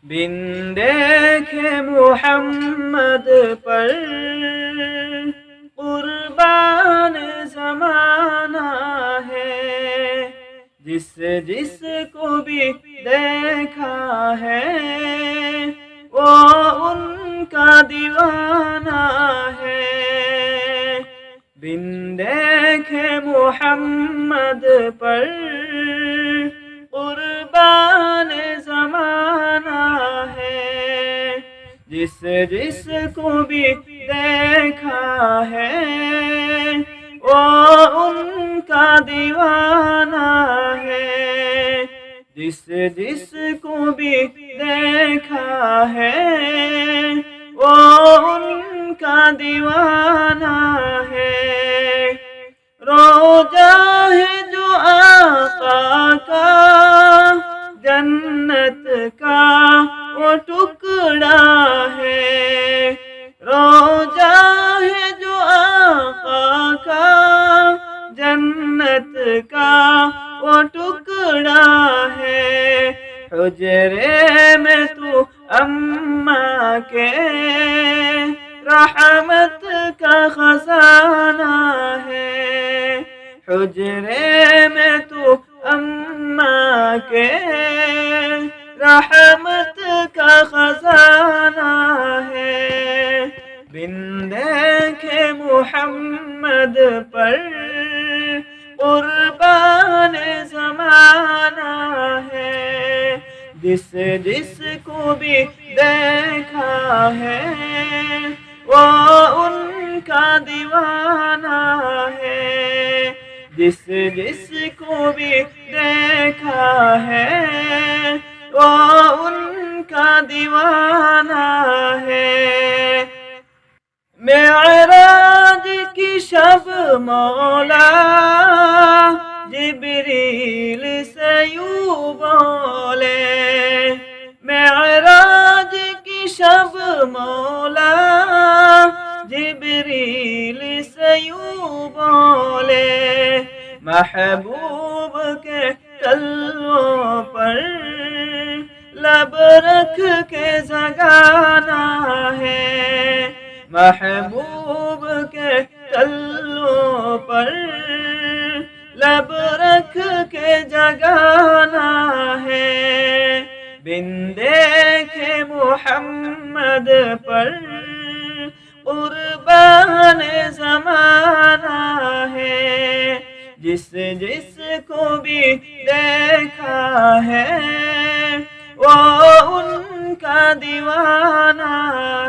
بن دیکھے محمد پر قربان زمانہ ہے، جس کو بھی دیکھا ہے وہ ان کا دیوانہ ہے۔ بن دیکھے محمد پر قربان زمانہ ہے، جس کو بھی دیکھا ہے وہ ان کا دیوانہ ہے، جس کو بھی دیکھا ہے وہ ان کا دیوانہ ہے۔ روجہ ہے جو آقا کا جنت کا وہ ٹکڑا ہے، روجہ ہے جو آقا کا جنت کا وہ ٹکڑا ہے۔ حجرے میں تو اماں کے رحمت کا خزانہ ہے، حجرے میں تو اماں کے رحمت کا خزانہ ہے۔ بن دیکھے محمد پر قربان زمانہ ہے، جس کو بھی دیکھا ہے وہ ان کا دیوانہ ہے، جس کو بھی دیکھا ہے وہ ان کا دیوانہ ہے۔ معراج کی شب مولا جبریل سے یوں بولے، معراج کی شب مولا جبریل سے یوں بولے، محبوب کے تلووں پر لب رکھ کے جگانا ہے، محبوب کے تلووں پر لب رکھ کے جگانا ہے۔ بن دیکھے محمد پر قربان زمانہ ہے، جس کو بھی دیکھا ہے وہ ان کا دیوانہ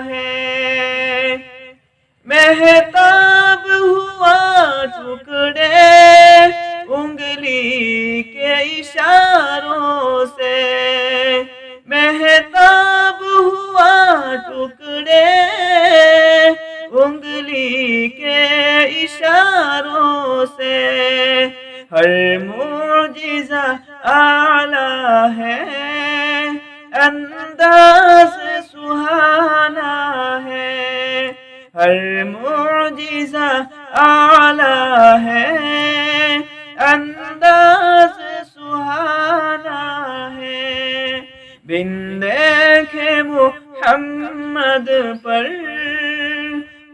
ہے۔ مہتاب ہوا ٹکڑے انگلی کے اشاروں سے، مہتاب ہوا ٹکڑے انگلی کے اشاروں سے، ہر معجزہ اعلیٰ ہے انداز سہانا ہے، ہر معجزہ اعلیٰ ہے انداز سہانا ہے۔ بن دیکھے محمد پر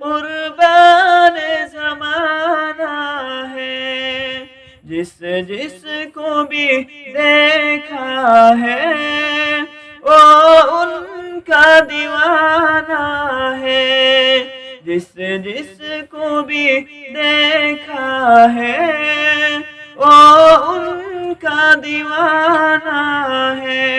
قربان زمانہ ہے، جس کو بھی دیکھا ہے وہ ان کا دیوانہ ہے، جس کو بھی دیکھا ہے وہ ان کا دیوانہ ہے۔